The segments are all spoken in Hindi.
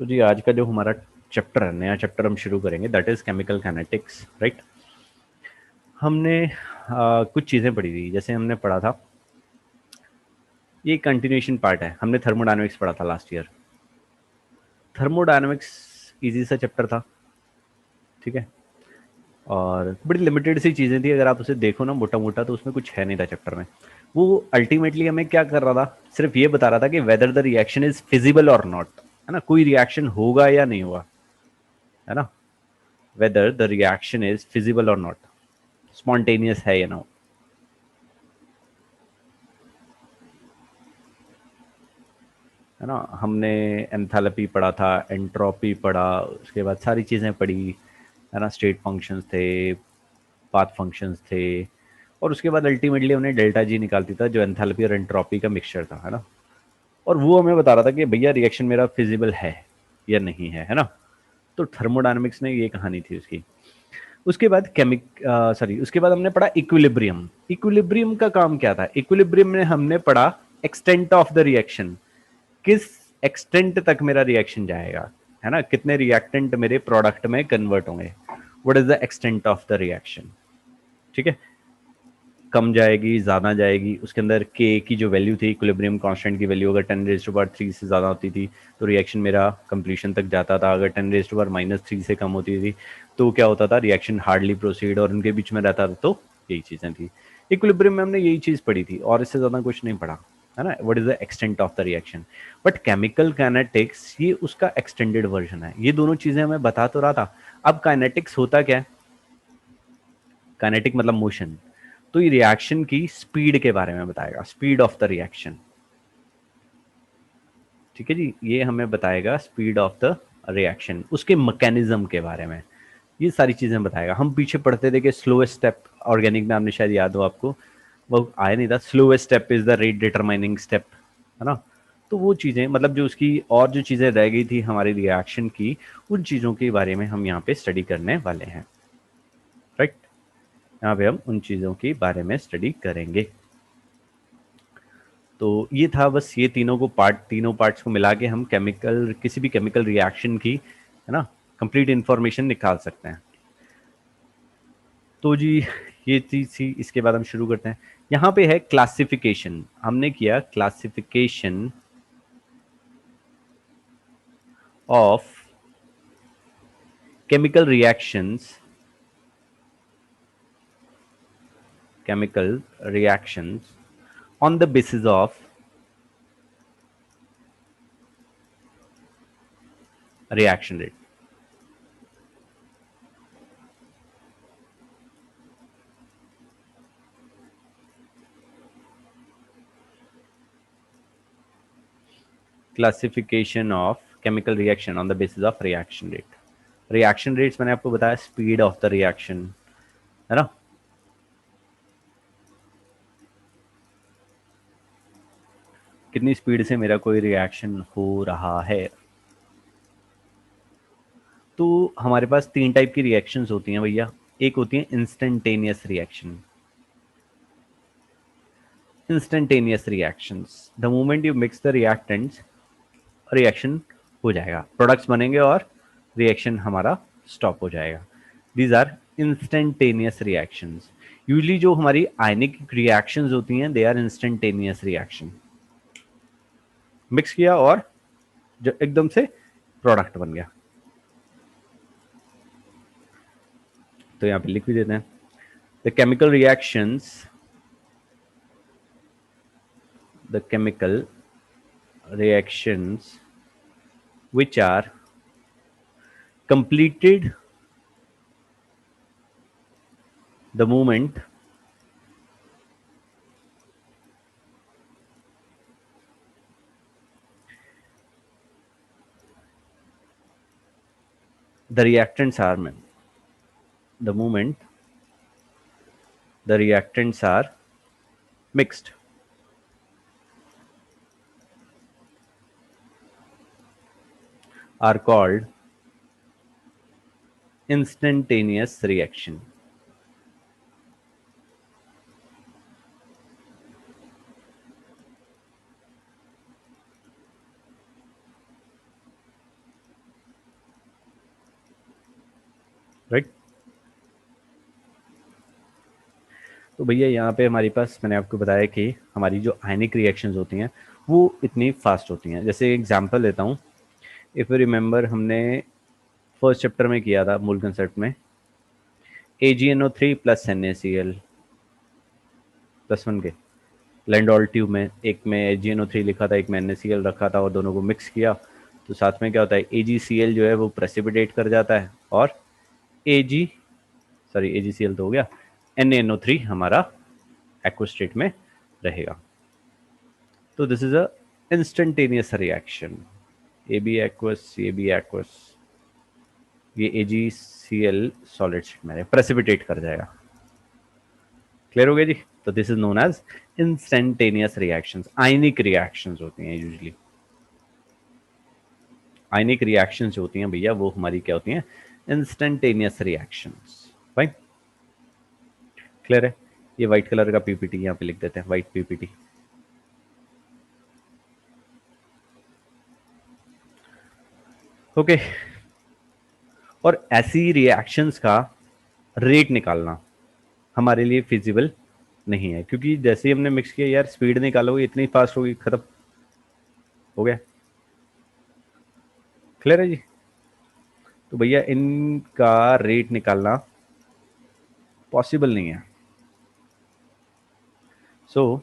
तो जी आज का जो हमारा चैप्टर है, नया चैप्टर हम शुरू करेंगे, that is chemical kinetics, right. हमने कुछ चीज़ें पढ़ी थी, जैसे हमने पढ़ा था, ये कंटिन्यूएशन पार्ट है, हमने थर्मोडायनामिक्स पढ़ा था लास्ट ईयर। थर्मोडायनामिक्स इजी सा चैप्टर था, ठीक है, और बड़ी लिमिटेड सी चीज़ें थी। अगर आप उसे देखो ना मोटा मोटा, तो उसमें कुछ है नहीं था चैप्टर में। वो अल्टीमेटली हमें क्या कर रहा था, सिर्फ ये बता रहा था कि whether the reaction is feasible और नॉट, है ना, कोई रिएक्शन होगा या नहीं होगा, है ना, whether the reaction is feasible और नॉट, स्पॉन्टेनियस है या ना, है ना। हमने एंथैल्पी पढ़ा था, एंट्रोपी पढ़ा, उसके बाद सारी चीज़ें पढ़ी, है ना, स्टेट फंक्शंस थे, पाथ फंक्शंस थे, और उसके बाद अल्टीमेटली हमने डेल्टा जी निकालती था, जो एंथैल्पी और एंट्रोपी का मिक्सचर था, है ना। और वो हमें बता रहा था कि भैया रिएक्शन मेरा फिजिबल है या नहीं है ना। तो थर्मोडायनामिक्स में ये कहानी थी उसकी। उसके बाद उसके बाद हमने पढ़ा इक्विलिब्रियम। इक्विलिब्रियम का काम क्या था? इक्विलिब्रियम में हमने पढ़ा एक्सटेंट ऑफ द रिएक्शन, किस एक्सटेंट तक मेरा रिएक्शन जाएगा, है ना, कितने रिएक्टेंट मेरे प्रोडक्ट में कन्वर्ट होंगे, what is the extent of the reaction, ठीक है। कम जाएगी, ज्यादा जाएगी, उसके अंदर के की जो वैल्यू थी, इक्विलिब्रियम कांस्टेंट की वैल्यू अगर 10⁻³ से ज्यादा होती थी तो रिएक्शन मेरा कंप्लीशन तक जाता था, अगर 10⁻³ से कम होती थी तो क्या होता था, रिएक्शन हार्डली प्रोसीड, और उनके बीच में रहता था। तो यही चीजें थी इक्विलिब्रियम में, हमने यही चीज पढ़ी थी और इससे ज्यादा कुछ नहीं पढ़ा, है ना, what is the extent of the reaction. But chemical kinetics ये उसका एक्सटेंडेड वर्जन है, ये दोनों चीजें मैं बता तो रहा था। अब काइनेटिक्स होता क्या है? काइनेटिक मतलब मोशन, तो ये रिएक्शन की स्पीड के बारे में बताएगा, स्पीड ऑफ द रिएक्शन, ठीक है जी, ये हमें बताएगा स्पीड ऑफ द रिएक्शन, उसके मैकेनिज्म के बारे में, ये सारी चीजें बताएगा। हम पीछे पढ़ते थे कि स्लोएस्ट स्टेप ऑर्गेनिक में, आपने शायद याद हो आपको, वो आया नहीं था, slowest step is the rate determining step, है ना। तो वो चीजें, मतलब जो उसकी और जो चीजें रह गई थी हमारी रिएक्शन की, उन चीजों के बारे में हम यहाँ पे स्टडी करने वाले हैं, राइट। यहाँ पे हम उन चीजों के बारे में स्टडी करेंगे। तो ये था बस, ये तीनों पार्ट्स को मिला के हम केमिकल, किसी भी केमिकल रिएक्शन की, है ना, कंप्लीट इंफॉर्मेशन निकाल सकते हैं। तो जी ये चीज थी, इसके बाद हम शुरू करते हैं। यहाँ पे है क्लासिफिकेशन, हमने किया classification of chemical reactions, chemical reactions on the basis of reaction rate. Classification of chemical reaction on the basis of reaction rate. Reaction rates मैंने आपको बताया, स्पीड ऑफ द रिएक्शन, है ना, कितनी स्पीड से मेरा कोई रिएक्शन हो रहा है। तो हमारे पास तीन टाइप की रिएक्शंस होती हैं भैया। एक होती है instantaneous reaction, instantaneous reactions, the moment you mix the reactants, reaction हो जाएगा, प्रोडक्ट्स बनेंगे और रिएक्शन हमारा स्टॉप हो जाएगा। These are instantaneous reactions. Usually जो हमारी आयनिक रिएक्शंस होती हैं, they are instantaneous reaction, mix किया और जो एकदम से प्रोडक्ट बन गया। तो यहाँ पे लिख भी देते हैं, the chemical reactions, the chemical reactions which are completed the moment the reactants are the moment the reactants are mixed are called instantaneous reaction. Right. तो भैया यहाँ पे हमारे पास मैंने आपको बताया कि हमारी जो आयनिक रिएक्शंस होती हैं वो इतनी फास्ट होती हैं। जैसे एग्जांपल लेता हूँ, इफ़ यू रिमेंबर हमने फर्स्ट चैप्टर में किया था मूल कंसेप्ट में, AgNO3 plus NaCl plus one के लैंडोल ट्यूब में, एक में AgNO3 लिखा था, एक में NaCl रखा था, और दोनों को मिक्स किया तो साथ में क्या होता है, AgCl जो है वो प्रेसिपिटेट कर जाता है, और Ag सॉरी AgCl तो हो गया, NaNO3 हमारा एक्व स्टेट में रहेगा। तो this is a instantaneous reaction, A B aqueous, ये बी एक्वस, ये AgCl सॉलिड स्टेट में प्रेसिपिटेट कर जाएगा। क्लियर हो गया जी। तो this is known as instantaneous reactions. Ionic reactions होती हैं यूजुअली। आयनिक रिएक्शंस जो होती हैं भैया वो हमारी क्या होती हैं, इंस्टेंटेनियस रिएक्शंस। भाई क्लियर है। ये व्हाइट कलर का पीपीटी यहाँ पे लिख देते हैं, व्हाइट पीपीटी। ओके। और ऐसी रिएक्शंस का रेट निकालना हमारे लिए फिजिबल नहीं है, क्योंकि जैसे ही हमने मिक्स किया यार, स्पीड निकालोगे इतनी फास्ट होगी, खत्म हो गया। क्लियर है जी। तो भैया इनका रेट निकालना पॉसिबल नहीं है। सो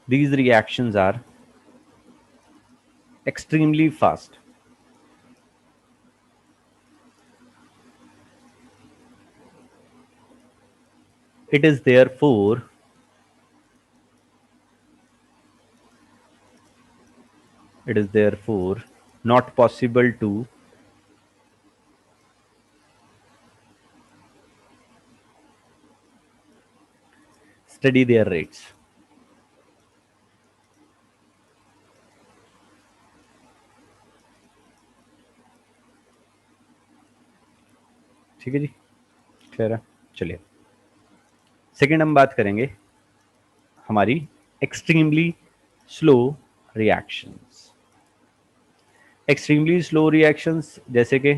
these reactions are extremely fast. It is therefore not possible to study their rates. ठीक है जी, क्लियर है। चलिए सेकंड हम बात करेंगे हमारी extremely slow reactions. Extremely slow reactions जैसे कि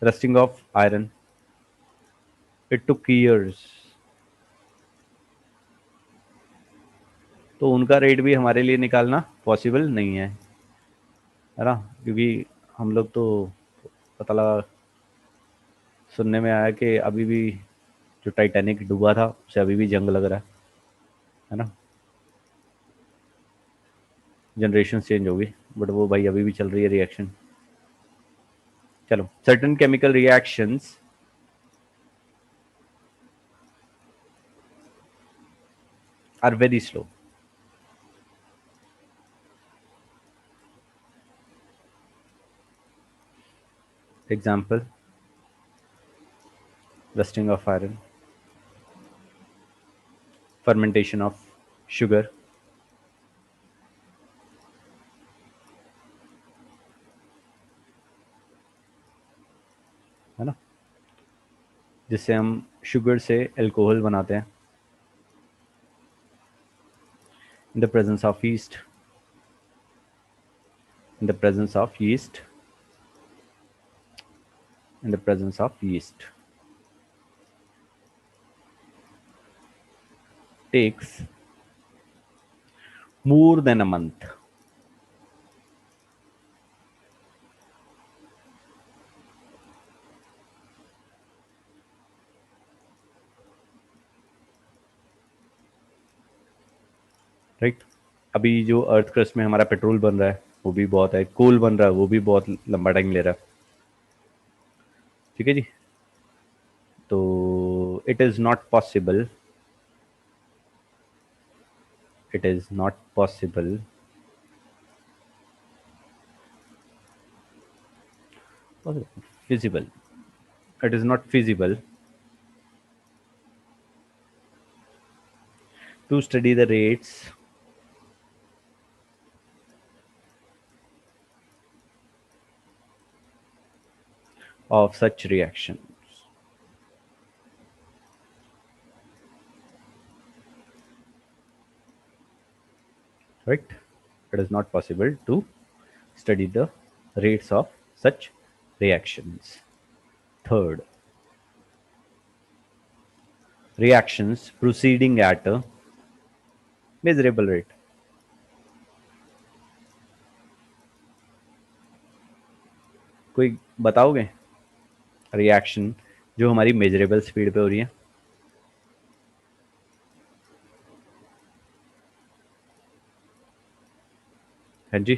rusting of iron, it took years, तो उनका रेट भी हमारे लिए निकालना पॉसिबल नहीं है ना, क्योंकि हम लोग तो पता लगा, सुनने में आया कि अभी भी जो टाइटैनिक डूबा था उसे अभी भी जंग लग रहा है ना। जनरेशन चेंज होगी बट वो भाई अभी भी चल रही है रिएक्शन। चलो, certain chemical reactions are very slow. Example, rusting of iron, fermentation of sugar, है ना, जिससे हम शुगर से अल्कोहल बनाते हैं in the presence of yeast, in the presence of yeast, in the presence of yeast, takes more than a month. Right. अभी जो अर्थ क्रस्ट में हमारा पेट्रोल बन रहा है वो भी बहुत है, कोल बन रहा है वो भी बहुत लंबा टाइम ले रहा है। ठीक है जी। तो it is not possible, it is not possible feasible, it is not feasible to study the rates of such reactions. Right? It is not possible to study the rates of such reactions. Third, reactions proceeding at a measurable rate. कोई बताओगे रिएक्शन जो हमारी मेजरेबल स्पीड पे हो रही है? हाँ जी,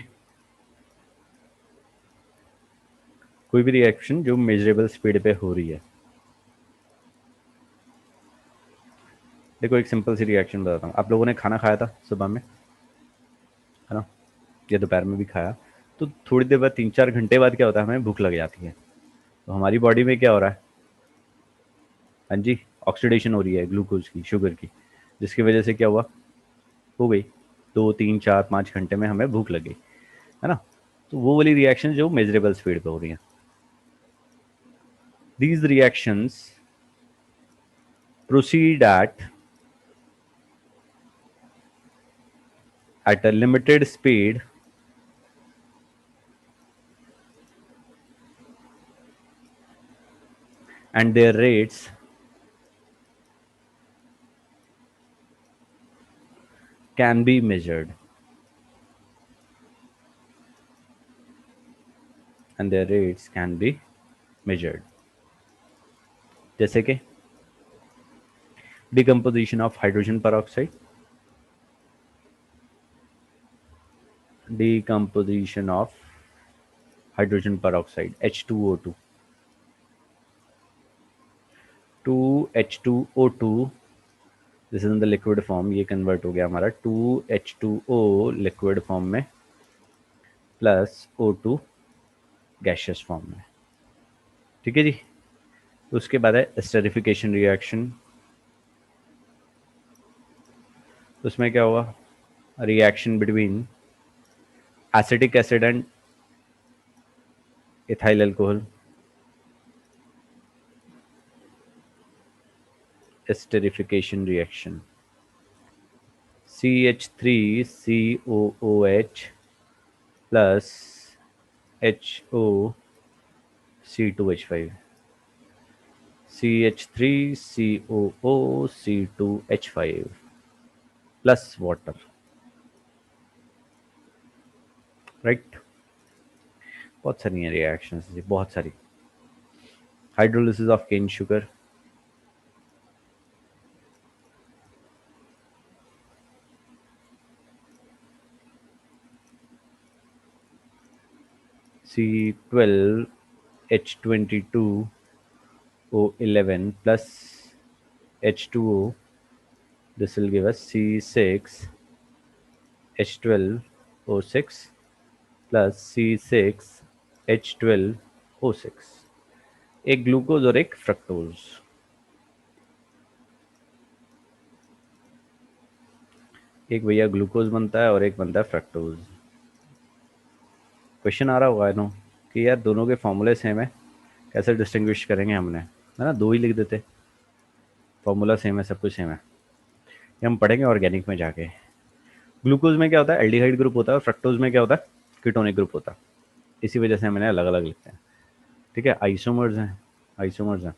कोई भी रिएक्शन जो मेजरेबल स्पीड पे हो रही है। देखो एक सिंपल सी रिएक्शन बताता हूँ। आप लोगों ने खाना खाया था सुबह में, है ना, या दोपहर में भी खाया, तो थोड़ी देर बाद 3-4 घंटे बाद क्या होता है, हमें भूख लग जाती है। तो हमारी बॉडी में क्या हो रहा है? हाँ जी, ऑक्सीडेशन हो रही है ग्लूकोज की, शुगर की, जिसकी वजह से क्या हुआ, हो गई 2-3-4-5 घंटे में हमें भूख लग गई, है ना। तो वो वाली रिएक्शन जो मेजरेबल स्पीड पे हो रही है, these reactions proceed at a limited speed and their rates can be measured, and their rates can be measured, जैसे कि decomposition of hydrogen peroxide, decomposition of hydrogen peroxide H2O2 to H2O2, this is in the liquid form, ये कन्वर्ट हो गया हमारा 2H2O लिक्विड फॉर्म में प्लस O2 गैशियस फॉर्म में। ठीक है जी। उसके बाद है एस्टरिफिकेशन रिएक्शन। उसमें क्या हुआ, reaction between acetic acid and ethyl alcohol, esterification reaction CH3COOH plus HOC2H5, CH3COOC2H5 plus water, right. बहुत सारी हैं रिएक्शंस, बहुत सारी। Hydrolysis of cane sugar, C12H22O11 plus H2O, this will give us C6H12O6 plus C6H12O6, एक ग्लूकोज और एक फ्रक्टोज। एक भैया ग्लूकोज बनता है और एक बनता है फ्रक्टोज। क्वेश्चन आ रहा होगा नो कि यार दोनों के फॉर्मूले सेम है, कैसे डिस्टिंग्विश करेंगे हमने, है ना, दो ही लिख देते, फॉर्मूला सेम है, सब कुछ सेम है। ये हम पढ़ेंगे ऑर्गेनिक में जाके। ग्लूकोज में क्या होता है, एल्डिहाइड ग्रुप होता है, और फ्रक्टोज में क्या होता है, कीटोनिक ग्रुप होता है। इसी वजह से मैंने अलग अलग लिखते हैं। ठीक है, आइसोमर्स हैं, आइसोमर्स हैं,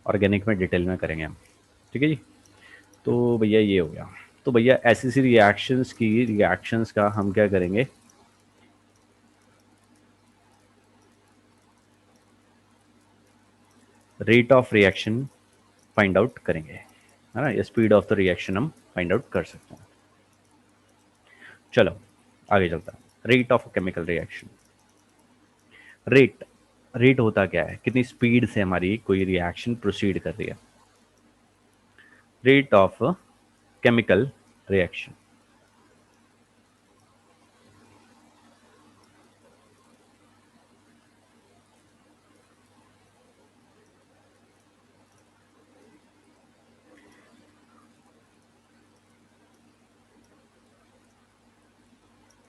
ऑर्गेनिक में डिटेल में करेंगे हम। ठीक है जी। तो भैया ये हो गया। तो भैया ऐसी सी रिएक्शंस का हम क्या करेंगे, rate of reaction find out करेंगे, है ना, या स्पीड ऑफ द रिएक्शन हम फाइंड आउट कर सकते हैं। चलो आगे चलता है। Rate of chemical reaction. Rate, rate होता क्या है, कितनी स्पीड से हमारी कोई रिएक्शन प्रोसीड कर रही है। Rate of chemical reaction,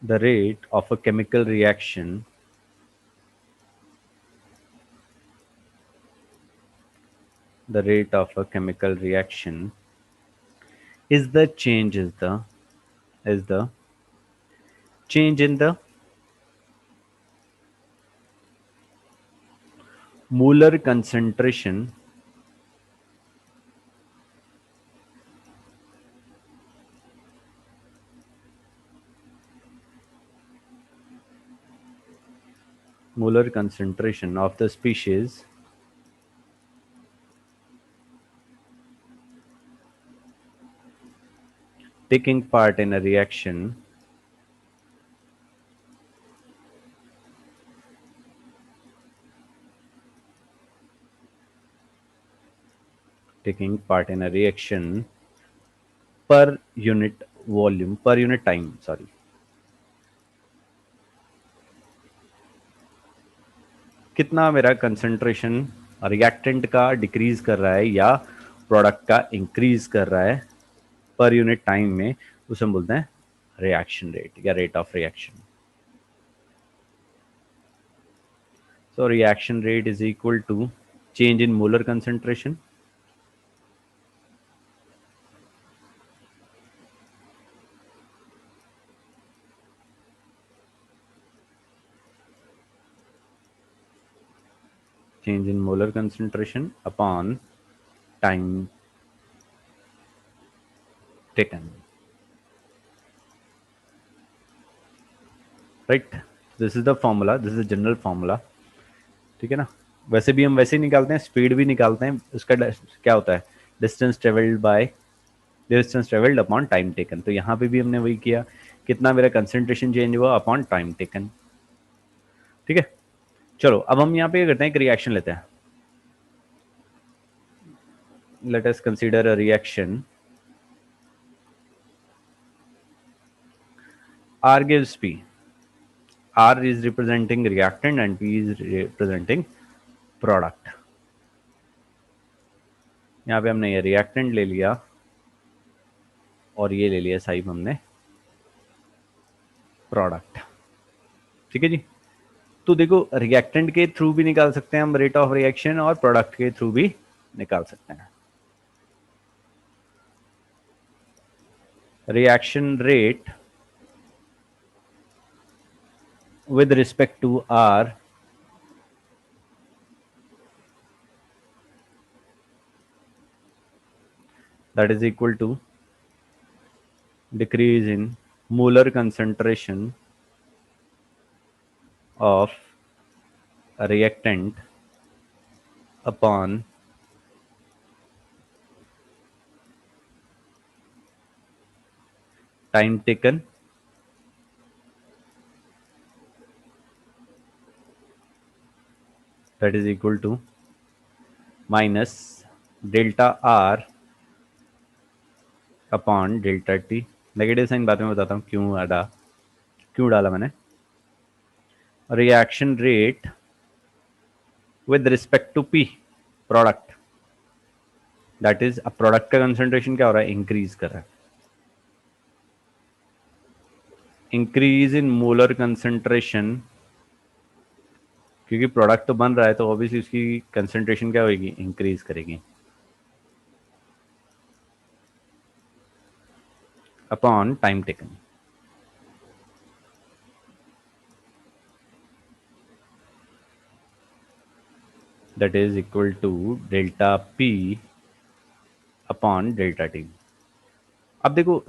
the rate of a chemical reaction the rate of a chemical reaction is the change is the change in the molar concentration of the species taking part in a reaction per unit volume, per unit time, sorry. कितना मेरा कंसंट्रेशन रिएक्टेंट का डिक्रीज कर रहा है या प्रोडक्ट का इंक्रीज कर रहा है पर यूनिट टाइम में, उसे हम बोलते हैं रिएक्शन रेट या rate of reaction. So reaction rate is equal to change in molar concentration upon time taken. Right? This is the formula. This is the general formula. ठीक है ना. वैसे भी हम वैसे ही निकालते हैं, स्पीड भी निकालते हैं. उसका क्या होता है, distance travelled upon time taken. तो यहाँ पे भी हमने वही किया, कितना मेरा कंसंट्रेशन चेंज हुआ अपॉन टाइम टेकन. ठीक है. चलो अब हम यहाँ पे करते हैं, एक रिएक्शन लेते हैं. Let us consider a reaction. R gives P. R is representing reactant and P is representing product. यहाँ पे हमने ये रिएक्टेंट ले लिया और ये ले लिया साइब हमने प्रोडक्ट. ठीक है जी. तो देखो रिएक्टेंट के थ्रू भी निकाल सकते हैं हम रेट ऑफ रिएक्शन और प्रोडक्ट के थ्रू भी निकाल सकते हैं. Reaction rate with respect to R that is equal to decrease in molar concentration of a reactant upon time taken that is equal to minus delta R upon delta T. Negative sign बाद में बताता हूँ क्यों डाला मैंने. Reaction rate with respect to P product, that is अब प्रोडक्ट का कंसंट्रेशन क्या हो रहा है, इंक्रीज कर रहा है. इंक्रीज इन मोलर कंसंट्रेशन, क्योंकि प्रोडक्ट तो बन रहा है तो ऑब्वियसली उसकी कंसंट्रेशन क्या होगी, इंक्रीज करेगी. Upon time taken. that is equal to delta P upon delta T. अब देखो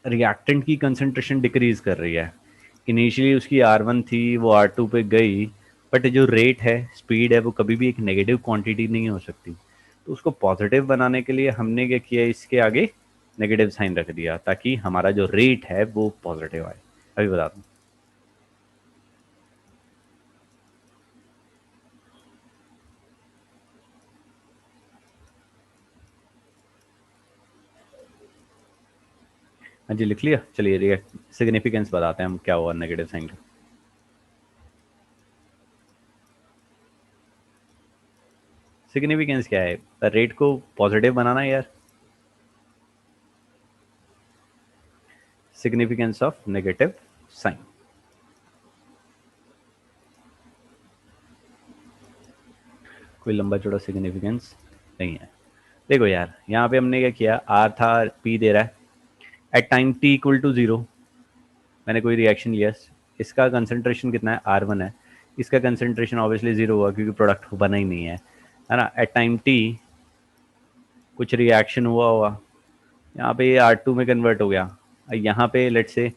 रिएक्टेंट की कंसंट्रेशन डिक्रीज कर रही है. इनिशियली उसकी R1 थी, वो R2 पे गई, बट जो रेट है, स्पीड है, वो कभी भी एक नेगेटिव क्वांटिटी नहीं हो सकती. तो उसको पॉजिटिव बनाने के लिए हमने क्या किया, इसके आगे नेगेटिव साइन रख दिया ताकि हमारा जो रेट है वो पॉजिटिव आए. अभी बता दूं. हाँ जी लिख लिया. चलिए सिग्निफिकेंस बताते हैं हम क्या हुआ नेगेटिव साइन का. सिग्निफिकेंस क्या है, रेट को पॉजिटिव बनाना यार. Significance of negative sign. कोई लंबा चौड़ा सिग्निफिकेंस नहीं है. देखो यार यहाँ पे हमने क्या किया, आर था, पी दे रहा है at time T equal to 0. मैंने कोई रिएक्शन लिया, इसका कंसंट्रेशन कितना है, R1 है. इसका कंसेंट्रेशन ऑब्वियसली जीरो हुआ क्योंकि प्रोडक्ट बना ही नहीं है ना। एट टाइम टी कुछ रिएक्शन हुआ हुआ, यहाँ पे ये R2 में कन्वर्ट हो गया। यहाँ पे लेट से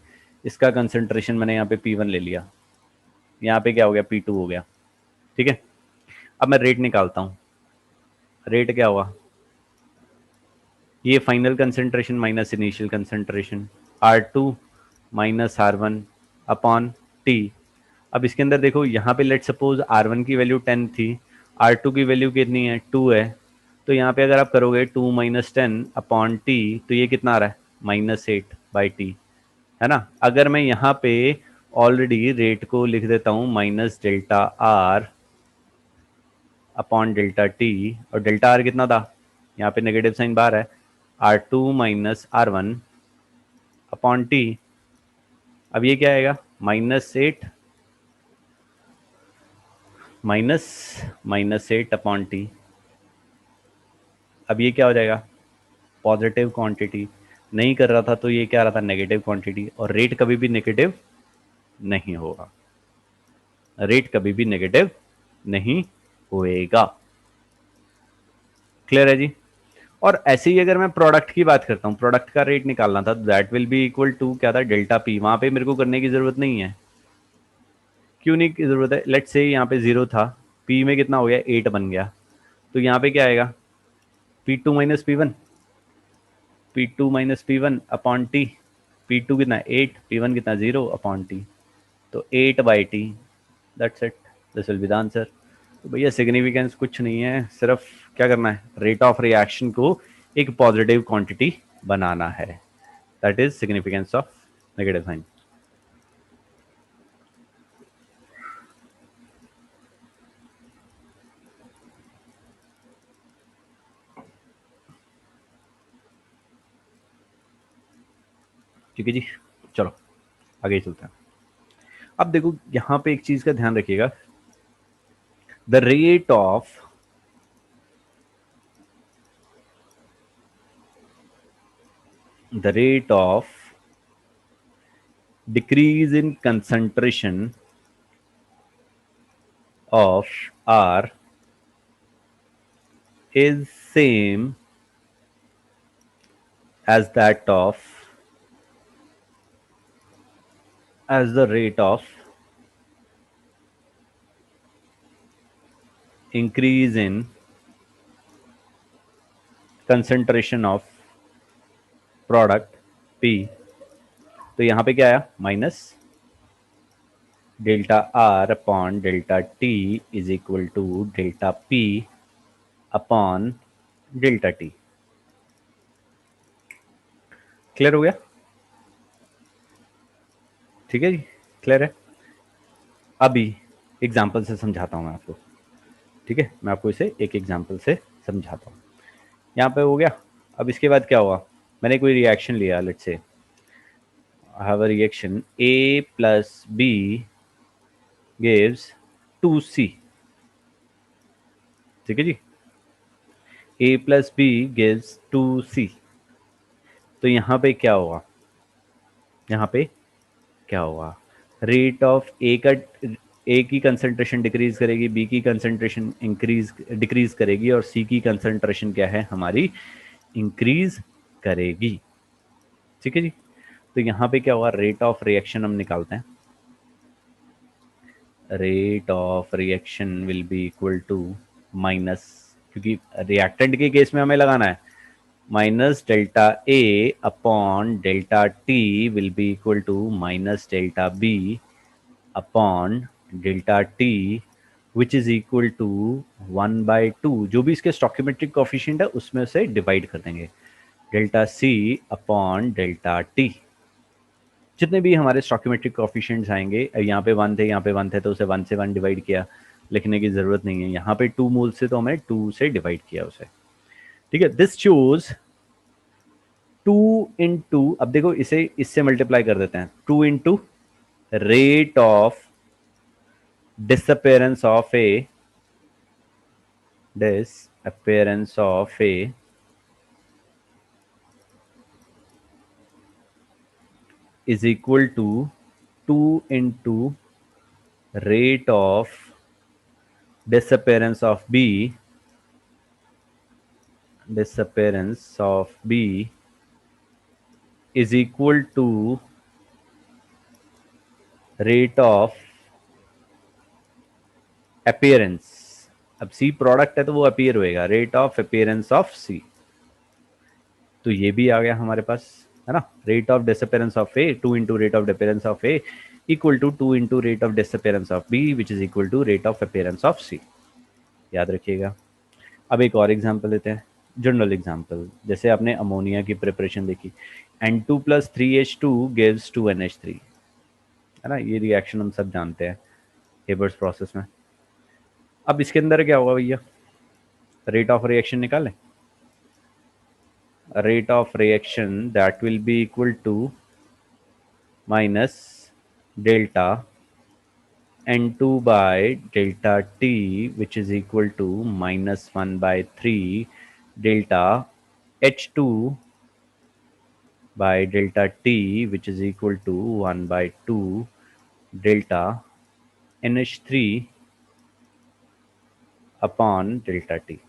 इसका कंसेंट्रेशन मैंने यहाँ पे P1 ले लिया, यहाँ पे क्या हो गया P2 हो गया। ठीक है, अब मैं रेट निकालता हूँ। रेट क्या हुआ, ये final concentration minus initial concentration R2 minus R1 upon T। अब इसके अंदर देखो, यहाँ पे लेट सपोज R1 की वैल्यू 10 थी, R2 की वैल्यू कितनी है 2 है, तो यहाँ पे अगर आप करोगे 2 माइनस 10 अपॉन टी, तो ये कितना आ रहा है -8/t, है ना। अगर मैं यहाँ पे ऑलरेडी रेट को लिख देता हूँ minus delta R upon delta T, और डेल्टा आर कितना था, यहाँ पे नेगेटिव साइन बाहर है, R2 minus R1 upon T. अब ये क्या आएगा -8 -8 अपॉन टी। अब ये क्या हो जाएगा, पॉजिटिव क्वांटिटी। नहीं कर रहा था तो ये क्या आ रहा था, नेगेटिव क्वांटिटी। और रेट कभी भी नेगेटिव नहीं होगा, रेट कभी भी नेगेटिव नहीं होएगा। क्लियर है जी। और ऐसे ही अगर मैं प्रोडक्ट की बात करता हूँ, प्रोडक्ट का रेट निकालना था, that will be equal to क्या था, डेल्टा पी। वहां पे मेरे को करने की जरूरत नहीं है। क्यों नहीं की जरूरत है, लेट्स से यहाँ पे 0 था, पी में कितना हो गया 8 बन गया, तो यहाँ पे क्या आएगा P2 minus P1, P2 minus P1 upon T. P2 कितना 8, P1 कितना 0 अपॉन टी, तो 8/t, that's it, this will be the answer. तो भैया सिग्निफिकेंस कुछ नहीं है, सिर्फ क्या करना है, रेट ऑफ रिएक्शन को एक पॉजिटिव क्वांटिटी बनाना है, that is significance of negative sign. ठीक है जी, चलो आगे चलते हैं। अब देखो यहाँ पे एक चीज का ध्यान रखिएगा, the rate of decrease in concentration of R is same as that of as the rate of increase in concentration of product P। तो यहाँ पे क्या आया, minus delta R upon delta T is equal to delta P upon delta T. Clear हो गया, ठीक है जी, क्लियर है। अभी एग्जाम्पल से समझाता हूँ मैं आपको, ठीक है, मैं आपको इसे एक एग्जाम्पल से समझाता हूँ। यहाँ पे हो गया। अब इसके बाद क्या हुआ, मैंने कोई रिएक्शन लिया, let's say I have a reaction A plus B gives 2C। ठीक है जी, A plus B gives 2C। तो यहाँ पे क्या हुआ, यहाँ पे क्या हुआ, रेट ऑफ ए का, ए की कंसंट्रेशन डिक्रीज करेगी, बी की कंसंट्रेशन इंक्रीज डिक्रीज करेगी, और सी की कंसंट्रेशन क्या है हमारी, इंक्रीज करेगी। ठीक है जी। तो यहाँ पे क्या हुआ, रेट ऑफ रिएक्शन हम निकालते हैं, rate of reaction will be equal to minus, क्योंकि रिएक्टेंट के केस में हमें लगाना है, minus delta A upon delta T will be equal to minus delta B upon delta T, which is equal to 1/2, जो भी इसके स्टोकियोमेट्रिक कोफिशिएंट है उसमें से डिवाइड कर देंगे, delta C upon delta T. जितने भी हमारे स्टोकियोमेट्रिक कोफिशिएंट्स आएंगे, यहाँ पे 1 थे, यहाँ पे 1 थे, तो उसे 1 से 1 डिवाइड किया, लिखने की जरूरत नहीं है। यहाँ पे 2 मोल से तो हमने 2 से डिवाइड किया उसे। ठीक है, दिस शोज 2 इंटू, अब देखो इसे इससे मल्टीप्लाई कर देते हैं, 2 into rate of disappearance of a disappearance of a is equal to 2 into rate of disappearance of B is equal to rate of appearance. अब C प्रोडक्ट है तो वो अपीयर होएगा, rate of appearance of C। तो ये भी आ गया हमारे पास, है ना। Rate of disappearance of A 2 into rate of disappearance of A equal to 2 into rate of disappearance of B which is equal to rate of appearance of C. याद रखिएगा। अब एक और एग्जांपल लेते हैं, जनरल एग्जांपल। जैसे आपने अमोनिया की प्रिपरेशन देखी, N2 plus 3H2 gives 2NH3, है ना। ये रिएक्शन हम सब जानते हैं हेबर्स प्रोसेस में। अब इसके अंदर क्या होगा भैया, रेट ऑफ रिएक्शन निकालें। rate of reaction that will be equal to minus delta N2 by delta T which is equal to minus 1 by 3 delta H2 by delta T which is equal to 1 by 2 delta NH3 upon delta T।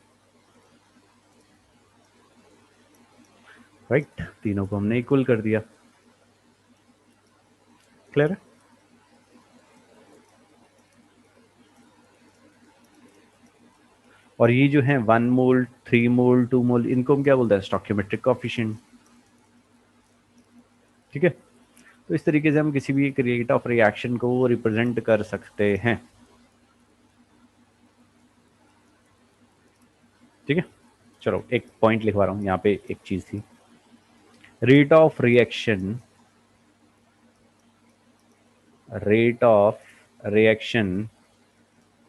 Right, तीनों को हमने इक्वल कर दिया। क्लियर है। और ये जो है 1 मोल 3 मोल 2 मोल, इनको हम क्या बोलते हैं, स्टोइकियोमेट्रिक कोएफिशिएंट। ठीक है। तो इस तरीके से हम किसी भी रेट ऑफ रिएक्शन को रिप्रेजेंट कर सकते हैं। ठीक है, चलो एक पॉइंट लिखवा रहा हूं यहाँ पे। एक चीज थी, rate of reaction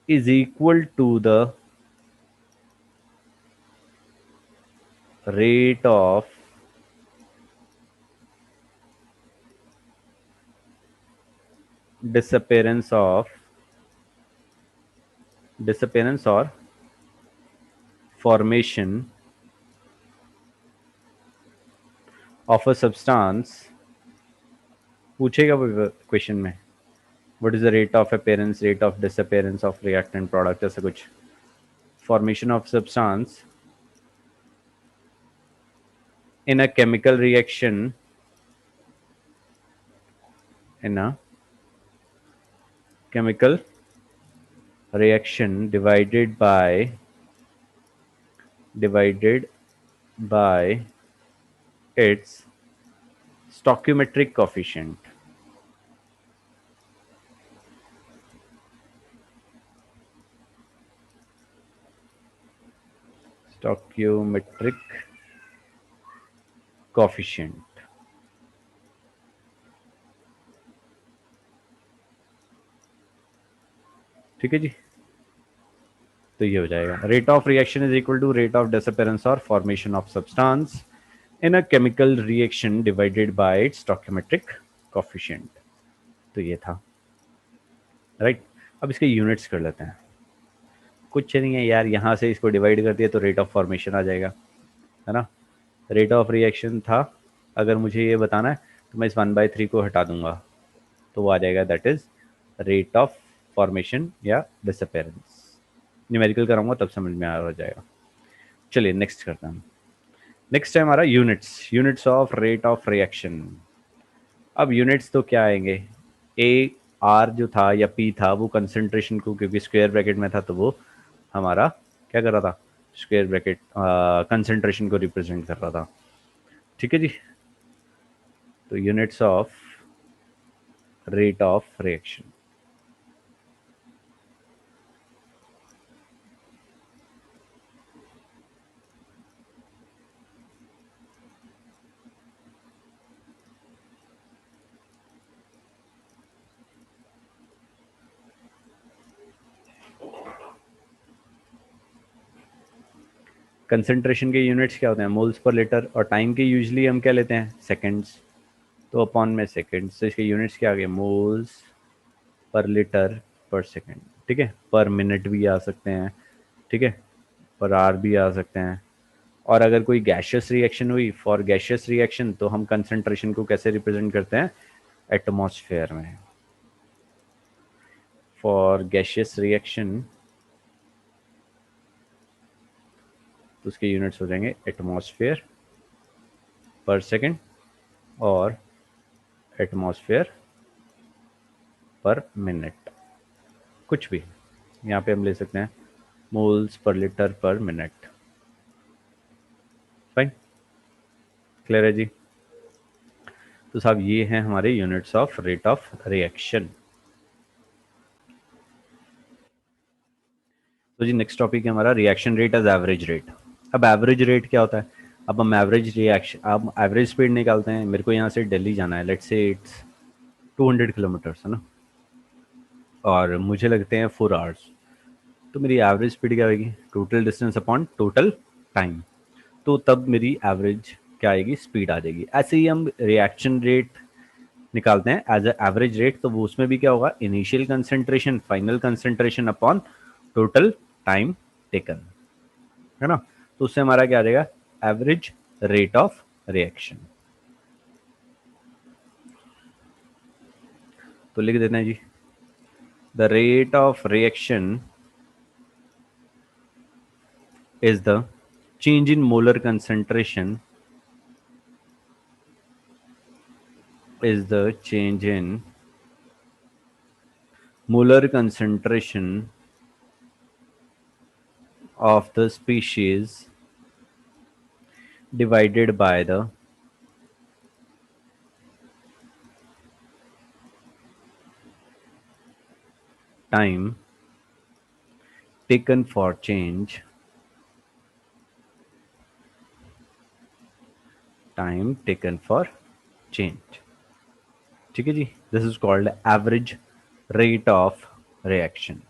is equal to the rate of disappearance or formation of a substance। पूछेगा क्वेश्चन में, what is the rate of appearance, rate of disappearance of reactant product, ऐसा कुछ। formation of substance in a chemical reaction divided by its stoichiometric coefficient। stoichiometric coefficient। ठीक है जी। तो ये हो जाएगा, rate of reaction is equal to rate of disappearance और formation of substance in a chemical reaction divided by its stoichiometric coefficient. तो ये था, राइट। अब इसके यूनिट्स कर लेते हैं। कुछ नहीं है यार, यहाँ से इसको डिवाइड कर दिया तो रेट ऑफ फॉर्मेशन आ जाएगा, है ना। रेट ऑफ रिएक्शन था, अगर मुझे ये बताना है तो मैं इस 1/3 को हटा दूंगा तो वो आ जाएगा, that is rate of formation या डिसअपेरेंस। न्यूमेरिकल कराऊंगा तब समझ में आ जाएगा। चलिए नेक्स्ट करते हैं। नेक्स्ट है हमारा units of rate of reaction. अब यूनिट्स तो क्या आएंगे, ए आर जो था या पी था वो कंसंट्रेशन को, क्योंकि स्क्वायर ब्रैकेट में था तो वो हमारा क्या कर रहा था, स्क्वायर ब्रैकेट कंसंट्रेशन को रिप्रेजेंट कर रहा था। ठीक है जी। तो units of rate of reaction, concentration के यूनिट्स क्या होते हैं, मोल्स पर लीटर, और टाइम के यूजुअली हम क्या लेते हैं, सेकंड्स। तो अपॉन में सेकंड्स, तो इसके यूनिट्स क्या आ गए, मोल्स पर लीटर पर सेकंड। ठीक है, पर मिनट भी आ सकते हैं, ठीक है, पर आवर भी आ सकते हैं। और अगर कोई गैशियस रिएक्शन हुई, फॉर गैशियस रिएक्शन तो हम कंसंट्रेशन को कैसे रिप्रेजेंट करते हैं, एटमॉस्फेयर में। फॉर गैशियस रिएक्शन तो उसके यूनिट्स हो जाएंगे एटमॉस्फेयर पर सेकेंड और एटमॉस्फेयर पर मिनट, कुछ भी यहाँ पे हम ले सकते हैं मोल्स पर लीटर पर मिनट। फाइन, क्लियर है जी। तो साहब ये हैं हमारे units of rate of reaction. तो जी नेक्स्ट टॉपिक है हमारा reaction rate as average rate. अब एवरेज रेट क्या होता है? अब हम एवरेज रिएक्शन, अब एवरेज स्पीड निकालते हैं। मेरे को यहाँ से दिल्ली जाना है, लेट्स से इट्स 200 किलोमीटर्स है ना, और मुझे लगते हैं 4 आवर्स। तो मेरी एवरेज स्पीड क्या होगी? Total distance upon total time. तो तब मेरी एवरेज क्या आएगी? स्पीड आ जाएगी। ऐसे ही हम रिएक्शन रेट निकालते हैं एज एवरेज रेट, तो वो उसमें भी क्या होगा? Initial concentration final concentration upon total time taken, है ना। तो उससे हमारा क्या आ जाएगा? Average rate of reaction. तो लिख देते हैं जी, the rate of reaction is the change in molar concentration is the change in molar concentration of the species divided by the time taken for change, time taken for change। ठीक है जी, this is called average rate of reaction.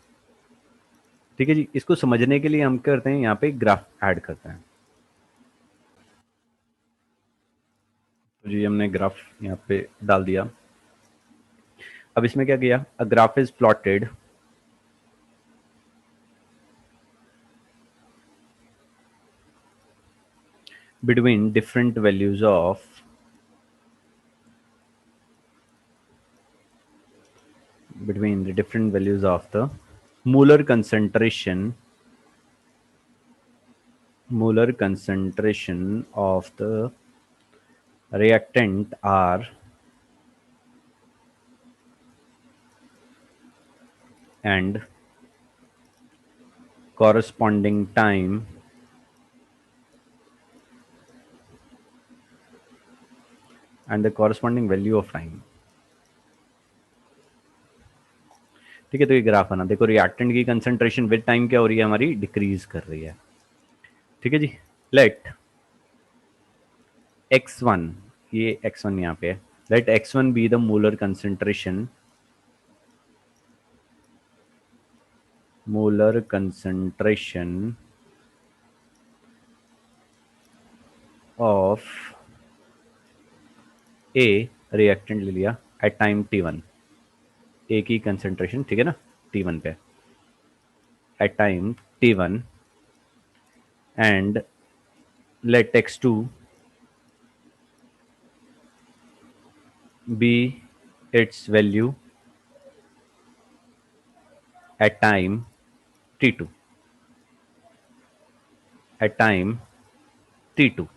ठीक है जी, इसको समझने के लिए हम करते हैं यहाँ पे ग्राफ ऐड करते हैं। तो जी हमने ग्राफ यहाँ पे डाल दिया। अब इसमें क्या किया? A graph is plotted between different values of between the different values of the molar concentration of the reactant R and corresponding time and the corresponding value of time। ठीक है, तो ये ग्राफ बना, देखो रिएक्टेंट की कंसंट्रेशन विद टाइम क्या हो रही है? हमारी डिक्रीज कर रही है। ठीक है जी, लेट x1, ये x1 यहाँ पे है, let x1 be the molar concentration of A, reactant ले लिया एट टाइम t1, ए की कंसंट्रेशन, ठीक है ना, t1 पे at time t1, and let x2 be its value at time t2, at time t2।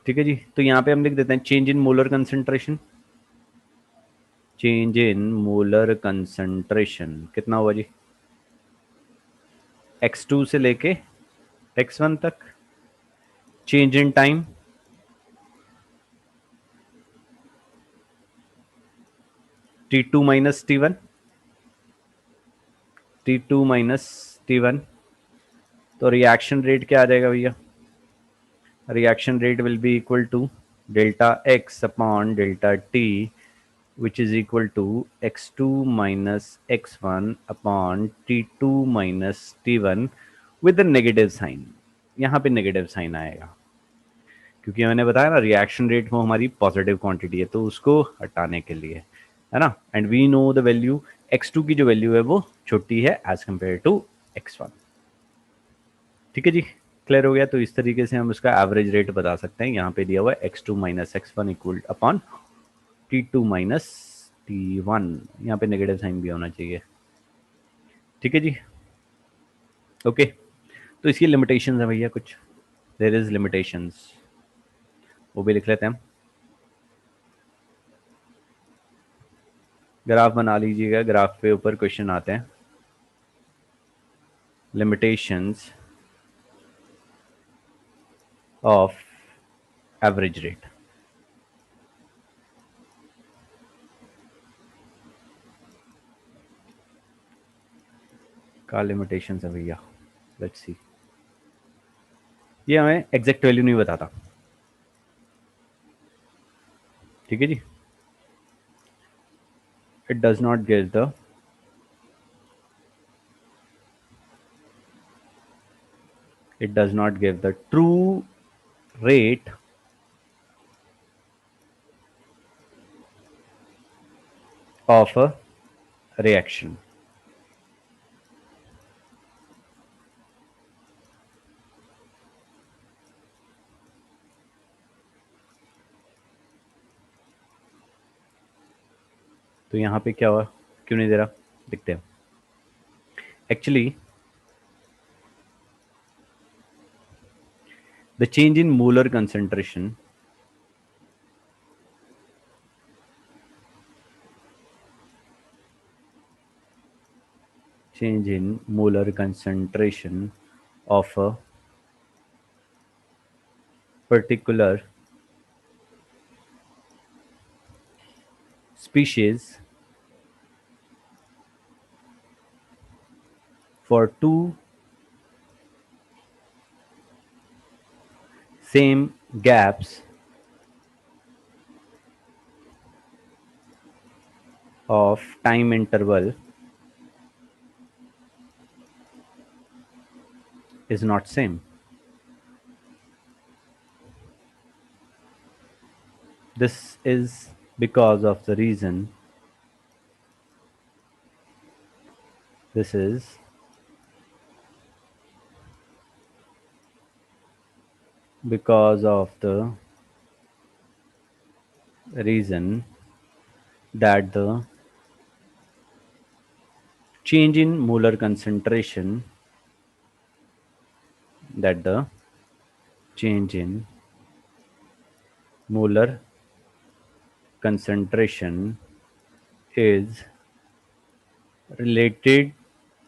ठीक है जी, तो यहाँ पे हम लिख देते हैं change in molar concentration, change in molar concentration कितना हुआ जी? x2 से लेके x1 तक। Change in time t2 minus t1, t2 minus t1। तो रिएक्शन रेट क्या आ जाएगा भैया? Reaction rate will be equal to delta x upon delta t, which is equal to x2 minus x1 upon t2 minus t1 with the negative sign। यहाँ पे नेगेटिव साइन आएगा क्योंकि मैंने बताया ना रिएक्शन रेट वो हमारी पॉजिटिव क्वांटिटी है, तो उसको हटाने के लिए, है ना। And we know the value x2 की जो वैल्यू है वो छोटी है एज कम्पेयर टू x1। ठीक है जी, क्लियर हो गया। तो इस तरीके से हम उसका एवरेज रेट बता सकते हैं। यहाँ पे दिया हुआ है x2 minus x1 equal upon t2 minus t1, यहाँ पे नेगेटिव साइन भी होना चाहिए। ठीक है जी, ओके। तो इसकी लिमिटेशंस है भैया कुछ, देयर इज लिमिटेशंस, वो भी लिख लेते हैं हम। ग्राफ बना लीजिएगा, ग्राफ पे ऊपर क्वेश्चन आते हैं, लिमिटेशंस ऑफ एवरेज रेट। का लिमिटेशंस है भैया, लेट्स सी। ये हमें एग्जैक्ट वैल्यू नहीं बताता, ठीक है जी। It does not give the it does not give the true rate of a reaction। तो यहाँ पे क्या हुआ, क्यों नहीं दे रहा, देखते हैं। Actually the change in molar concentration of a particular species for two same gaps of time interval is not same। This is because of the reason, this is because of the reason that the change in molar concentration, that the change in molar concentration is related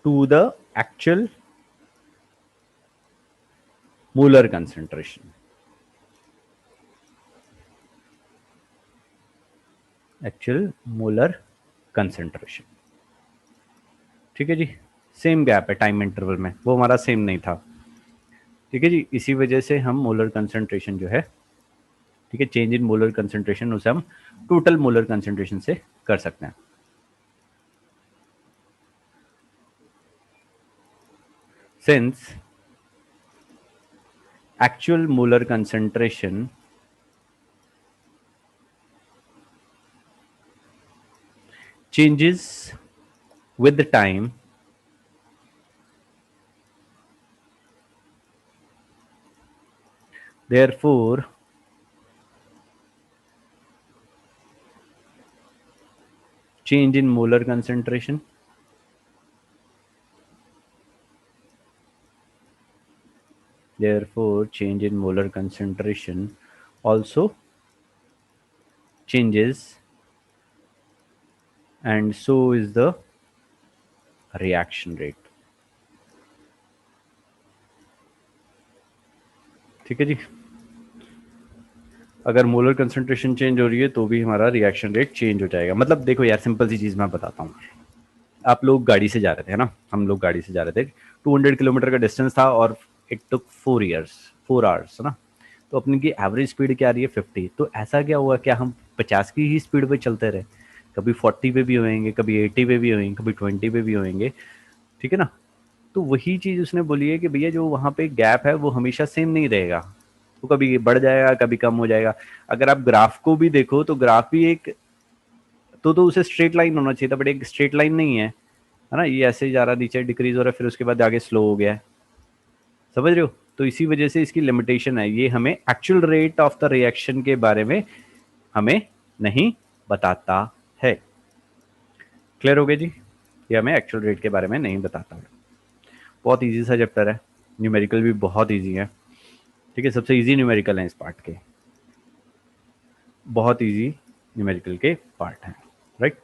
to the actual molar concentration। Actual molar concentration, ठीक है जी। सेम गैप है टाइम इंटरवल में, वो हमारा सेम नहीं था, ठीक है जी। इसी वजह से हम मोलर कंसेंट्रेशन जो है, ठीक है, चेंज इन मोलर कंसेंट्रेशन उसे हम टोटल मोलर कंसेंट्रेशन से कर सकते हैं। Since actual molar concentration changes with the time, therefore change in molar concentration also changes, and so is the reaction rate, ठीक है जी। अगर मोलर कंसंट्रेशन चेंज हो रही है तो भी हमारा रिएक्शन रेट चेंज हो जाएगा। मतलब देखो यार, सिंपल सी चीज़ मैं बताता हूँ। आप लोग गाड़ी से जा रहे थे, है ना, हम लोग गाड़ी से जा रहे थे, 200 किलोमीटर का डिस्टेंस था और इट टुक 4 आवर्स, है ना। तो अपनी की एवरेज स्पीड क्या आ रही है, 50। तो ऐसा क्या हुआ, क्या हम 50 की ही स्पीड पे चलते रहे, कभी 40 पे भी होएंगे, कभी 80 पे भी होएंगे, कभी 20 पे भी होएंगे, ठीक है ना। तो वही चीज़ उसने बोली है कि भैया जो वहाँ पे गैप है वो हमेशा सेम नहीं रहेगा, तो कभी बढ़ जाएगा, कभी कम हो जाएगा। अगर आप ग्राफ को भी देखो तो ग्राफ भी एक तो उसे स्ट्रेट लाइन होना चाहिए था, बट एक स्ट्रेट लाइन नहीं है ना। ये ऐसे ही जा रहा, नीचे डिक्रीज हो रहा है, फिर उसके बाद आगे स्लो हो गया है, समझ रहे हो। तो इसी वजह से इसकी लिमिटेशन है, ये हमें actual rate of the reaction के बारे में हमें नहीं बताता है। क्लियर हो गया जी। ये हमें एक्चुअल रेट के बारे में नहीं बताता है। बहुत ईजी सा चैप्टर है, न्यूमेरिकल भी बहुत ईजी है। ठीक है, सबसे ईजी न्यूमेरिकल है इस पार्ट के, बहुत ईजी न्यूमेरिकल के पार्ट हैं, राइट।